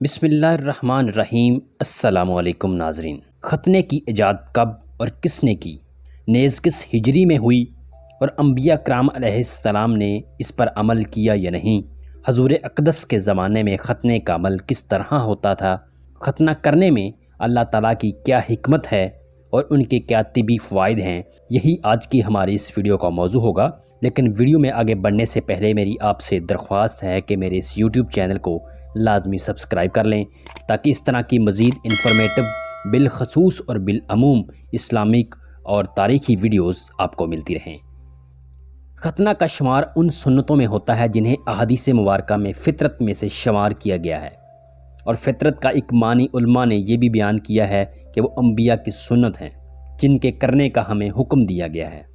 بسم اللہ الرحمن الرحیم۔ السلام علیکم ناظرین۔ ختنے کی ایجاد کب اور کس نے کی، نیز کس ہجری میں ہوئی، اور انبیاء کرام علیہ السلام نے اس پر عمل کیا یا نہیں؟ حضور اقدس کے زمانے میں ختنے کا عمل کس طرح ہوتا تھا؟ ختنہ کرنے میں اللہ تعالیٰ کی کیا حکمت ہے اور ان کے کیا طبی فوائد ہیں؟ یہی آج کی ہماری اس ویڈیو کا موضوع ہوگا۔ لیکن ویڈیو میں آگے بڑھنے سے پہلے میری آپ سے درخواست ہے کہ میرے اس یوٹیوب چینل کو لازمی سبسکرائب کر لیں تاکہ اس طرح کی مزید انفارمیٹو بالخصوص اور بالعموم اسلامک اور تاریخی ویڈیوز آپ کو ملتی رہیں۔ ختنہ کا شمار ان سنتوں میں ہوتا ہے جنہیں احادیث مبارکہ میں فطرت میں سے شمار کیا گیا ہے، اور فطرت کا ایک معنی علماء نے یہ بھی بیان کیا ہے کہ وہ انبیاء کی سنت ہیں جن کے کرنے کا ہمیں حکم دیا گیا ہے۔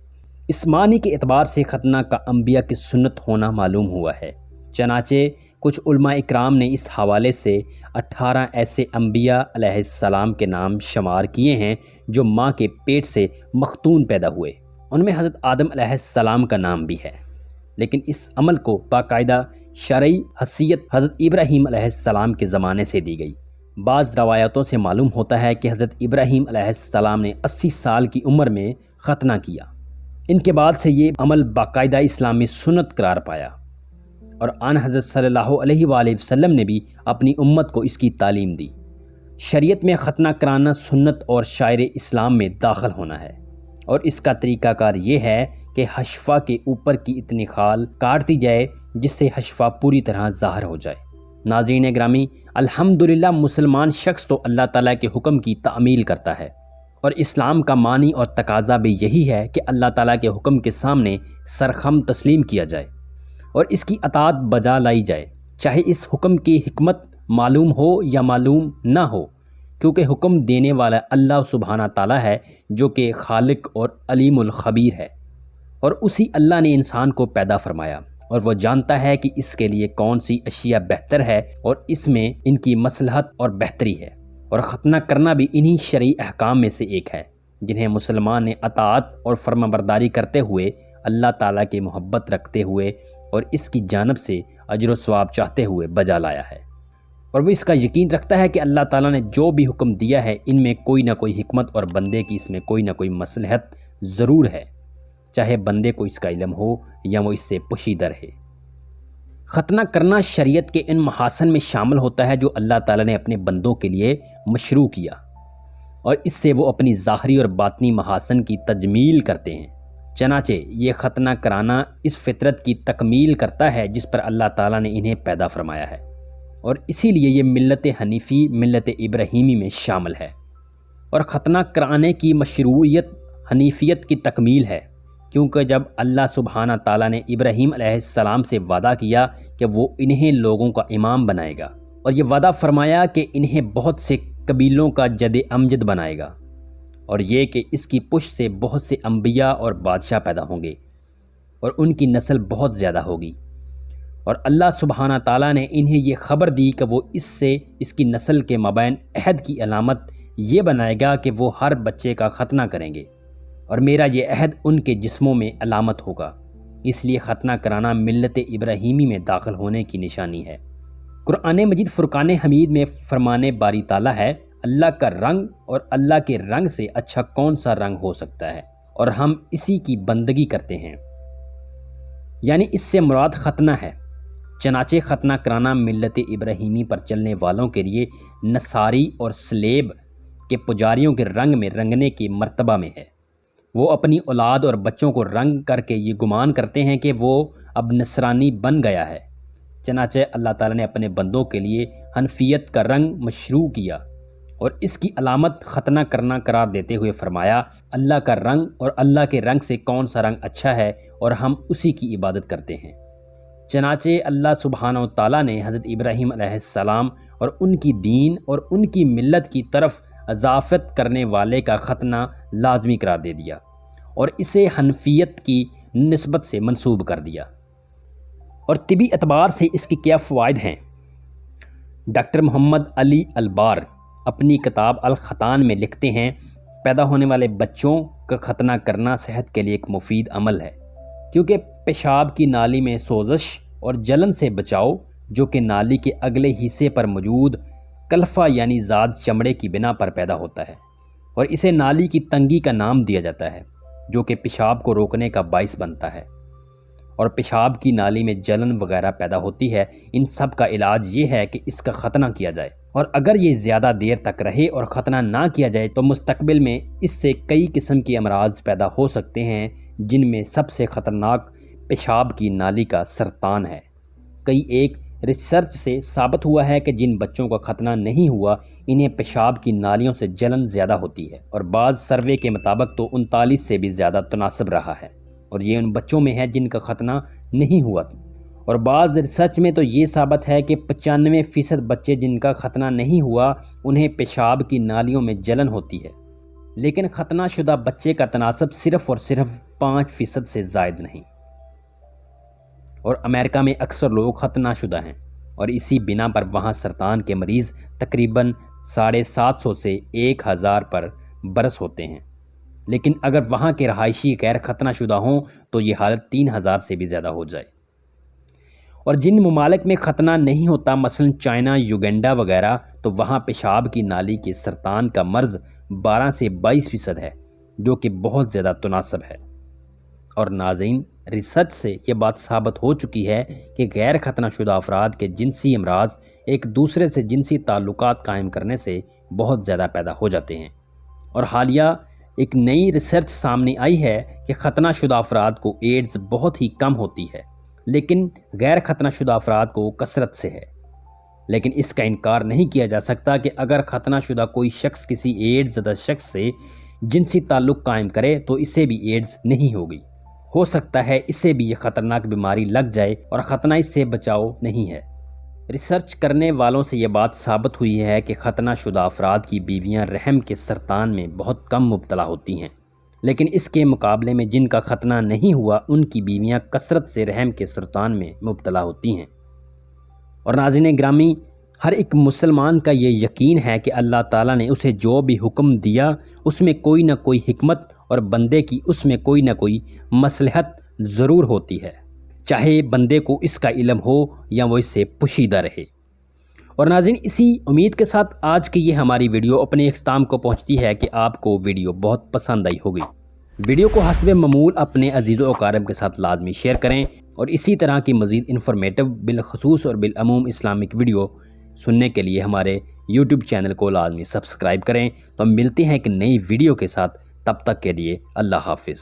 اس معنی کے اعتبار سے ختنہ کا انبیاء کی سنت ہونا معلوم ہوا ہے۔ چنانچہ کچھ علماء اکرام نے اس حوالے سے 18 ایسے انبیاء علیہ السلام کے نام شمار کیے ہیں جو ماں کے پیٹ سے مختون پیدا ہوئے۔ ان میں حضرت آدم علیہ السلام کا نام بھی ہے، لیکن اس عمل کو باقاعدہ شرعی حیثیت حضرت ابراہیم علیہ السلام کے زمانے سے دی گئی۔ بعض روایتوں سے معلوم ہوتا ہے کہ حضرت ابراہیم علیہ السلام نے 80 سال کی عمر میں ختنہ کیا۔ ان کے بعد سے یہ عمل باقاعدہ اسلامی سنت قرار پایا، اور آن حضرت صلی اللہ علیہ وآلہ وسلم نے بھی اپنی امت کو اس کی تعلیم دی۔ شریعت میں ختنہ کرانا سنت اور شاعر اسلام میں داخل ہونا ہے، اور اس کا طریقہ کار یہ ہے کہ حشفہ کے اوپر کی اتنی خال کاٹ دی جائے جس سے حشفہ پوری طرح ظاہر ہو جائے۔ ناظرین گرامی، الحمدللہ مسلمان شخص تو اللہ تعالیٰ کے حکم کی تعمیل کرتا ہے، اور اسلام کا معنی اور تقاضا بھی یہی ہے کہ اللہ تعالیٰ کے حکم کے سامنے سرخم تسلیم کیا جائے اور اس کی اطاعت بجا لائی جائے، چاہے اس حکم کی حکمت معلوم ہو یا معلوم نہ ہو، کیونکہ حکم دینے والا اللہ سبحانہ تعالیٰ ہے جو کہ خالق اور علیم الخبیر ہے، اور اسی اللہ نے انسان کو پیدا فرمایا، اور وہ جانتا ہے کہ اس کے لیے کون سی اشیاء بہتر ہے اور اس میں ان کی مصلحت اور بہتری ہے۔ اور ختنہ کرنا بھی انہی شرعی احکام میں سے ایک ہے جنہیں مسلمان نے اطاعت اور فرمانبرداری کرتے ہوئے، اللہ تعالیٰ کی محبت رکھتے ہوئے اور اس کی جانب سے اجر و ثواب چاہتے ہوئے بجا لایا ہے، اور وہ اس کا یقین رکھتا ہے کہ اللہ تعالیٰ نے جو بھی حکم دیا ہے ان میں کوئی نہ کوئی حکمت اور بندے کی اس میں کوئی نہ کوئی مصلحت ضرور ہے، چاہے بندے کو اس کا علم ہو یا وہ اس سے پوشیدہ رہے۔ ختنہ کرنا شریعت کے ان محاسن میں شامل ہوتا ہے جو اللہ تعالیٰ نے اپنے بندوں کے لیے مشروع کیا، اور اس سے وہ اپنی ظاہری اور باطنی محاسن کی تجمیل کرتے ہیں۔ چنانچہ یہ ختنہ کرانا اس فطرت کی تکمیل کرتا ہے جس پر اللہ تعالیٰ نے انہیں پیدا فرمایا ہے، اور اسی لیے یہ ملت حنیفی ملت ابراہیمی میں شامل ہے، اور ختنہ کرانے کی مشروعیت حنیفیت کی تکمیل ہے، کیونکہ جب اللہ سبحانہ تعالیٰ نے ابراہیم علیہ السلام سے وعدہ کیا کہ وہ انہیں لوگوں کا امام بنائے گا، اور یہ وعدہ فرمایا کہ انہیں بہت سے قبیلوں کا جد امجد بنائے گا، اور یہ کہ اس کی پشت سے بہت سے انبیاء اور بادشاہ پیدا ہوں گے اور ان کی نسل بہت زیادہ ہوگی، اور اللہ سبحانہ تعالیٰ نے انہیں یہ خبر دی کہ وہ اس کی نسل کے مابین عہد کی علامت یہ بنائے گا کہ وہ ہر بچے کا ختنہ کریں گے، اور میرا یہ عہد ان کے جسموں میں علامت ہوگا۔ اس لیے ختنہ کرانا ملت ابراہیمی میں داخل ہونے کی نشانی ہے۔ قرآن مجید فرقان حمید میں فرمان باری تعالیٰ ہے، اللہ کا رنگ اور اللہ کے رنگ سے اچھا کون سا رنگ ہو سکتا ہے، اور ہم اسی کی بندگی کرتے ہیں، یعنی اس سے مراد ختنہ ہے۔ چنانچہ ختنہ کرانا ملت ابراہیمی پر چلنے والوں کے لیے نصاری اور سلیب کے پجاریوں کے رنگ میں رنگنے کے مرتبہ میں ہے۔ وہ اپنی اولاد اور بچوں کو رنگ کر کے یہ گمان کرتے ہیں کہ وہ اب نصرانی بن گیا ہے۔ چنانچہ اللہ تعالیٰ نے اپنے بندوں کے لیے حنفیت کا رنگ مشروع کیا اور اس کی علامت ختنہ کرنا قرار دیتے ہوئے فرمایا، اللہ کا رنگ اور اللہ کے رنگ سے کون سا رنگ اچھا ہے، اور ہم اسی کی عبادت کرتے ہیں۔ چنانچہ اللہ سبحانہ و تعالیٰ نے حضرت ابراہیم علیہ السلام اور ان کی دین اور ان کی ملت کی طرف اضافت کرنے والے کا ختنہ لازمی قرار دے دیا اور اسے حنفیت کی نسبت سے منسوب کر دیا۔ اور طبی اعتبار سے اس کے کیا فوائد ہیں؟ ڈاکٹر محمد علی البار اپنی کتاب الختان میں لکھتے ہیں، پیدا ہونے والے بچوں کا ختنہ کرنا صحت کے لیے ایک مفید عمل ہے، کیونکہ پیشاب کی نالی میں سوزش اور جلن سے بچاؤ جو کہ نالی کے اگلے حصے پر موجود کلفہ یعنی ذات چمڑے کی بنا پر پیدا ہوتا ہے اور اسے نالی کی تنگی کا نام دیا جاتا ہے، جو کہ پیشاب کو روکنے کا باعث بنتا ہے اور پیشاب کی نالی میں جلن وغیرہ پیدا ہوتی ہے۔ ان سب کا علاج یہ ہے کہ اس کا ختنہ کیا جائے، اور اگر یہ زیادہ دیر تک رہے اور ختنہ نہ کیا جائے تو مستقبل میں اس سے کئی قسم کے امراض پیدا ہو سکتے ہیں، جن میں سب سے خطرناک پیشاب کی نالی کا سرطان ہے۔ کئی ایک ریسرچ سے ثابت ہوا ہے کہ جن بچوں کا ختنہ نہیں ہوا انہیں پیشاب کی نالیوں سے جلن زیادہ ہوتی ہے، اور بعض سروے کے مطابق تو 39 سے بھی زیادہ تناسب رہا ہے، اور یہ ان بچوں میں ہے جن کا ختنہ نہیں ہوا۔ اور بعض ریسرچ میں تو یہ ثابت ہے کہ 95% بچے جن کا ختنہ نہیں ہوا انہیں پیشاب کی نالیوں میں جلن ہوتی ہے، لیکن ختنہ شدہ بچے کا تناسب صرف اور صرف 5% سے زائد نہیں۔ اور امریکہ میں اکثر لوگ ختنہ شدہ ہیں، اور اسی بنا پر وہاں سرطان کے مریض تقریباً 750 سے 1000 پر برس ہوتے ہیں، لیکن اگر وہاں کے رہائشی غیر ختنہ شدہ ہوں تو یہ حالت 3000 سے بھی زیادہ ہو جائے۔ اور جن ممالک میں ختنہ نہیں ہوتا، مثلا چائنا، یوگنڈا وغیرہ، تو وہاں پیشاب کی نالی کے سرطان کا مرض 12 سے 22% ہے، جو کہ بہت زیادہ تناسب ہے۔ اور ناظرین، ریسرچ سے یہ بات ثابت ہو چکی ہے کہ غیر ختنہ شدہ افراد کے جنسی امراض ایک دوسرے سے جنسی تعلقات قائم کرنے سے بہت زیادہ پیدا ہو جاتے ہیں۔ اور حالیہ ایک نئی ریسرچ سامنے آئی ہے کہ ختنہ شدہ افراد کو ایڈز بہت ہی کم ہوتی ہے، لیکن غیر ختنہ شدہ افراد کو کثرت سے ہے۔ لیکن اس کا انکار نہیں کیا جا سکتا کہ اگر ختنہ شدہ کوئی شخص کسی ایڈز زدہ شخص سے جنسی تعلق قائم کرے تو اسے بھی ایڈز نہیں ہوگی۔ ہو سکتا ہے اسے بھی یہ خطرناک بیماری لگ جائے اور ختنہ اس سے بچاؤ نہیں ہے۔ ریسرچ کرنے والوں سے یہ بات ثابت ہوئی ہے کہ ختنہ شدہ افراد کی بیویاں رحم کے سرطان میں بہت کم مبتلا ہوتی ہیں، لیکن اس کے مقابلے میں جن کا ختنہ نہیں ہوا ان کی بیویاں کثرت سے رحم کے سرطان میں مبتلا ہوتی ہیں۔ اور ناظرین گرامی، ہر ایک مسلمان کا یہ یقین ہے کہ اللہ تعالیٰ نے اسے جو بھی حکم دیا اس میں کوئی نہ کوئی حکمت اور بندے کی اس میں کوئی نہ کوئی مصلحت ضرور ہوتی ہے، چاہے بندے کو اس کا علم ہو یا وہ اس سے پوشیدہ رہے۔ اور ناظرین، اسی امید کے ساتھ آج کی یہ ہماری ویڈیو اپنے اختتام کو پہنچتی ہے کہ آپ کو ویڈیو بہت پسند آئی ہوگی۔ ویڈیو کو حسب معمول اپنے عزیز و اقارب کے ساتھ لازمی شیئر کریں، اور اسی طرح کی مزید انفارمیٹو بالخصوص اور بالعموم اسلامک ویڈیو سننے کے لیے ہمارے یوٹیوب چینل کو لازمی سبسکرائب کریں۔ تو ہم ملتے ہیں ایک نئی ویڈیو کے ساتھ، تب تک کے لیے اللہ حافظ۔